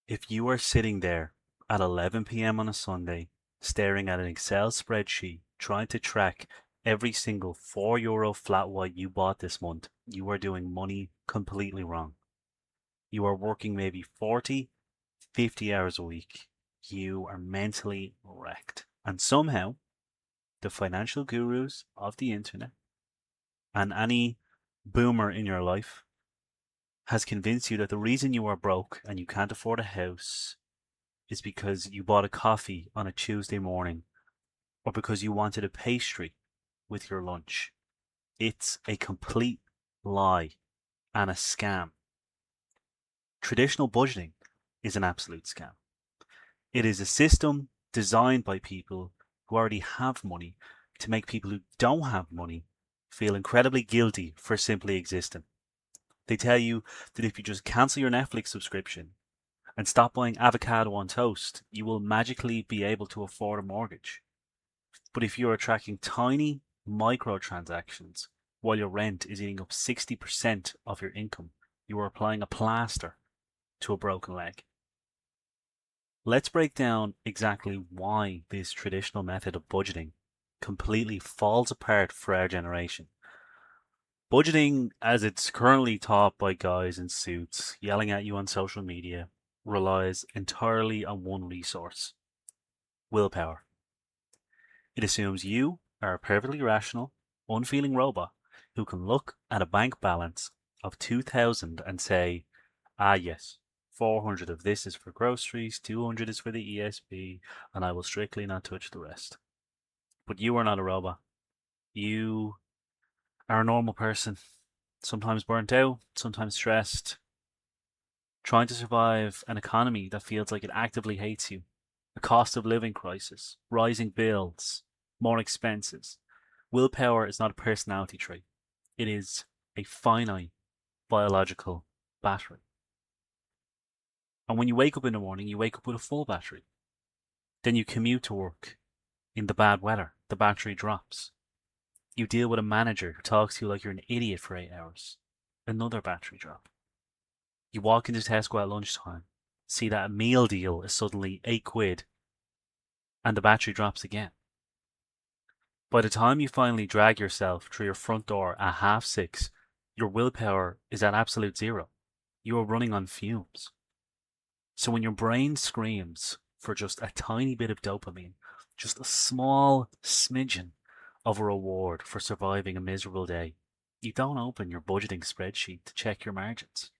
If you are sitting there at 11 p.m. on a Sunday, staring at an Excel spreadsheet, trying to track every single €4 flat white you bought this month, you are doing money completely wrong. You are working maybe 40, 50 hours a week. You are mentally wrecked. And somehow, the financial gurus of the internet and any boomer in your life has convinced you that the reason you are broke and you can't afford a house is because you bought a coffee on a Tuesday morning or because you wanted a pastry with your lunch. It's a complete lie and a scam. Traditional budgeting is an absolute scam. It is a system designed by people who already have money to make people who don't have money feel incredibly guilty for simply existing. They tell you that if you just cancel your Netflix subscription and stop buying avocado on toast, you will magically be able to afford a mortgage. But if you are tracking tiny microtransactions while your rent is eating up 60% of your income, you are applying a plaster to a broken leg. Let's break down exactly why this traditional method of budgeting completely falls apart for our generation. Budgeting, as it's currently taught by guys in suits yelling at you on social media, relies entirely on one resource: willpower. It assumes you are a perfectly rational, unfeeling robot who can look at a bank balance of 2,000 and say, ah, yes, 400 of this is for groceries, 200 is for the ESB, and I will strictly not touch the rest. But you are not a robot. You are a normal person, sometimes burnt out, sometimes stressed, trying to survive an economy that feels like it actively hates you, a cost of living crisis, rising bills, more expenses. Willpower is not a personality trait, it is a finite biological battery. And when you wake up in the morning, you wake up with a full battery. Then you commute to work in the bad weather, the battery drops. You deal with a manager who talks to you like you're an idiot for 8 hours, another battery drop. You walk into Tesco at lunchtime, see that a meal deal is suddenly £8, and the battery drops again. By the time you finally drag yourself through your front door at 6:30, your willpower is at absolute zero. You are running on fumes. So when your brain screams for just a tiny bit of dopamine, just a small smidgen of a reward for surviving a miserable day, you don't open your budgeting spreadsheet to check your margins.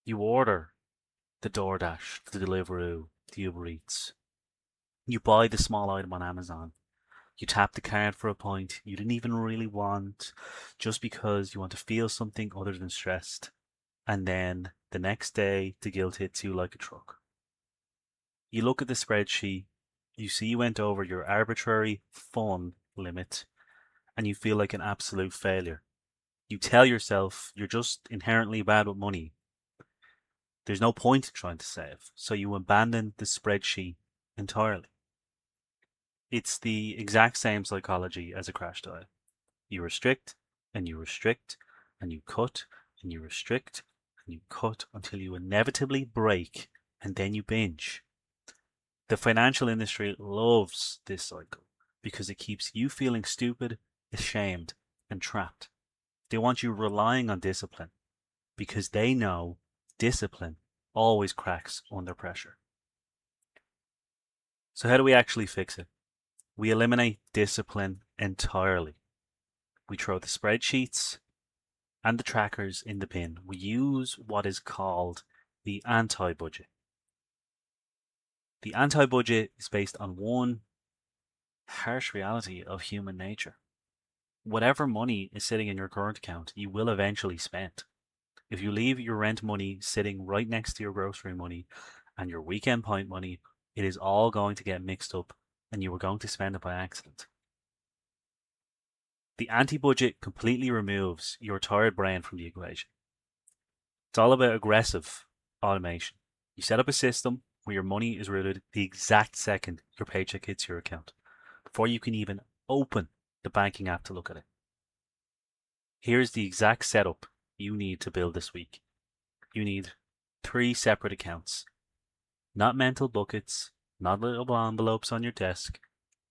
You order the DoorDash, the Deliveroo, the Uber Eats. You buy the small item on Amazon. You tap the card for a point you didn't even really want, just because you want to feel something other than stressed. And then the next day, the guilt hits you like a truck. You look at the spreadsheet, you see you went over your arbitrary fun limit, and you feel like an absolute failure. You tell yourself you're just inherently bad with money. There's no point in trying to save, so you abandon the spreadsheet entirely. It's the exact same psychology as a crash diet. You restrict and you restrict and you cut and you restrict and you cut until you inevitably break and then you binge. The financial industry loves this cycle because it keeps you feeling stupid, ashamed, and trapped. They want you relying on discipline because they know discipline always cracks under pressure. So, how do we actually fix it? We eliminate discipline entirely. We throw the spreadsheets and the trackers in the bin. We use what is called the anti budget. The anti budget is based on one harsh reality of human nature. Whatever money is sitting in your current account, you will eventually spend. If you leave your rent money sitting right next to your grocery money and your weekend pint money, it is all going to get mixed up and you are going to spend it by accident. The anti budget completely removes your tired brain from the equation. It's all about aggressive automation. You set up a system where your money is routed the exact second your paycheck hits your account, before you can even open the banking app to look at it. Here's the exact setup you need to build this week. You need 3 separate accounts. Not mental buckets, not little envelopes on your desk.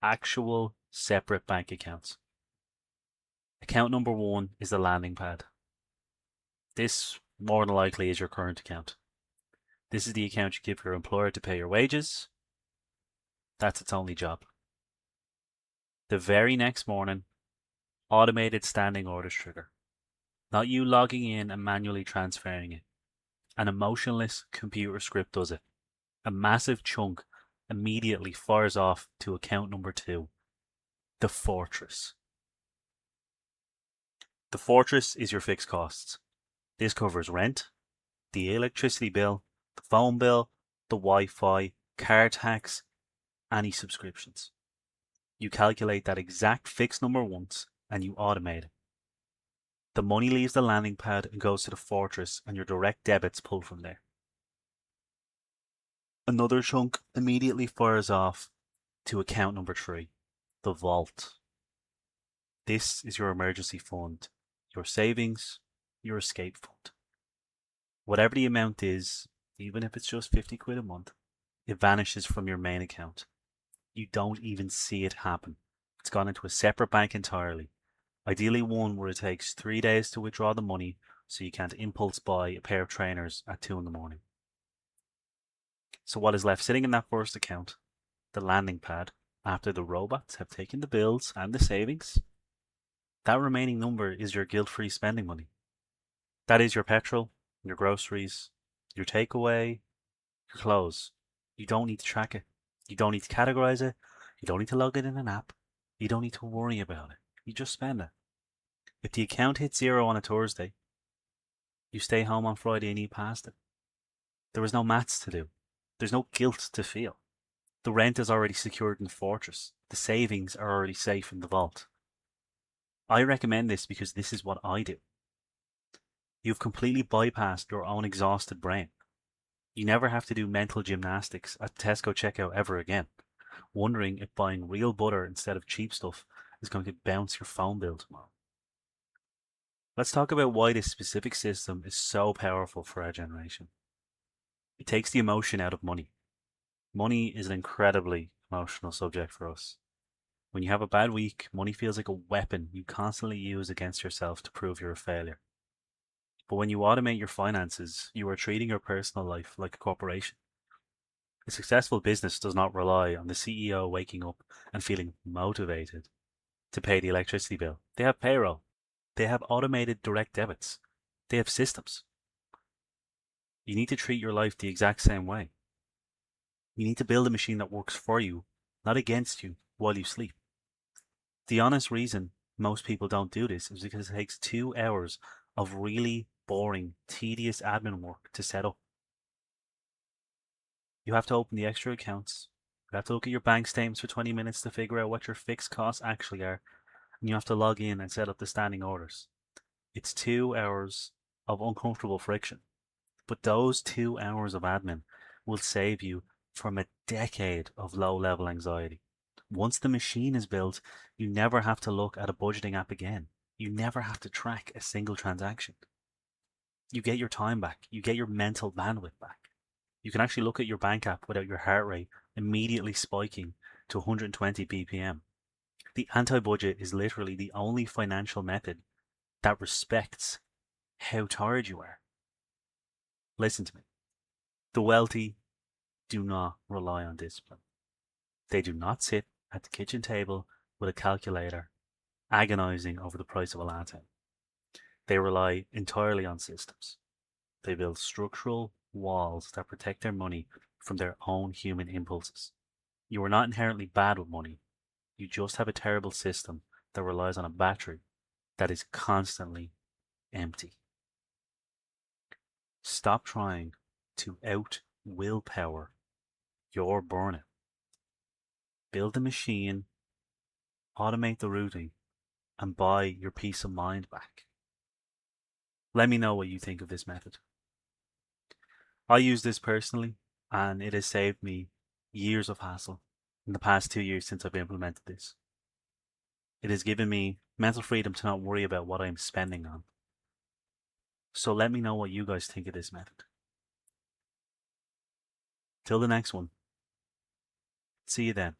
Actual separate bank accounts. Account number 1 is the landing pad. This more than likely is your current account. This is the account you give your employer to pay your wages. That's its only job. The very next morning, automated standing orders trigger. Not you logging in and manually transferring it. An emotionless computer script does it. A massive chunk immediately fires off to account number 2, the fortress. The fortress is your fixed costs. This covers rent, the electricity bill, the phone bill, the Wi-Fi, car tax, any subscriptions. You calculate that exact fixed number once and you automate it. The money leaves the landing pad and goes to the fortress and your direct debits pull from there. Another chunk immediately fires off to account number 3, the vault. This is your emergency fund, your savings, your escape fund. Whatever the amount is, even if it's just 50 quid a month, it vanishes from your main account. You don't even see it happen. It's gone into a separate bank entirely. Ideally one where it takes 3 days to withdraw the money so you can't impulse buy a pair of trainers at 2 in the morning. So what is left sitting in that first account, the landing pad, after the robots have taken the bills and the savings? That remaining number is your guilt-free spending money. That is your petrol, your groceries, your takeaway, your clothes. You don't need to track it. You don't need to categorize it. You don't need to log it in an app. You don't need to worry about it. You just spend it. If the account hits zero on a Thursday, you stay home on Friday and eat pasta. There is no maths to do. There's no guilt to feel. The rent is already secured in the fortress. The savings are already safe in the vault. I recommend this because this is what I do. You've completely bypassed your own exhausted brain. You never have to do mental gymnastics at Tesco checkout ever again, wondering if buying real butter instead of cheap stuff is going to bounce your phone bill tomorrow. Let's talk about why this specific system is so powerful for our generation. It takes the emotion out of money. Money is an incredibly emotional subject for us. When you have a bad week, money feels like a weapon you constantly use against yourself to prove you're a failure. But when you automate your finances, you are treating your personal life like a corporation. A successful business does not rely on the CEO waking up and feeling motivated to pay the electricity bill. They have payroll. They have automated direct debits. They have systems. You need to treat your life the exact same way. You need to build a machine that works for you, not against you, while you sleep. The honest reason most people don't do this is because it takes 2 hours of really boring, tedious admin work to set up. You have to open the extra accounts. You have to look at your bank statements for 20 minutes to figure out what your fixed costs actually are. And you have to log in and set up the standing orders. It's 2 hours of uncomfortable friction. But those 2 hours of admin will save you from a decade of low-level anxiety. Once the machine is built, you never have to look at a budgeting app again. You never have to track a single transaction. You get your time back. You get your mental bandwidth back. You can actually look at your bank app without your heart rate immediately spiking to 120 BPM. The anti-budget is literally the only financial method that respects how tired you are. Listen to me. The wealthy do not rely on discipline. They do not sit at the kitchen table with a calculator, agonizing over the price of a latte. They rely entirely on systems. They build structural walls that protect their money from their own human impulses. You are not inherently bad with money. You just have a terrible system that relies on a battery that is constantly empty. Stop trying to out willpower your burnout. Build a machine, automate the routing, and buy your peace of mind back. Let me know what you think of this method. I use this personally, and it has saved me years of hassle in the past 2 years since I've implemented this. It has given me mental freedom to not worry about what I'm spending on. So let me know what you guys think of this method. Till the next one. See you then.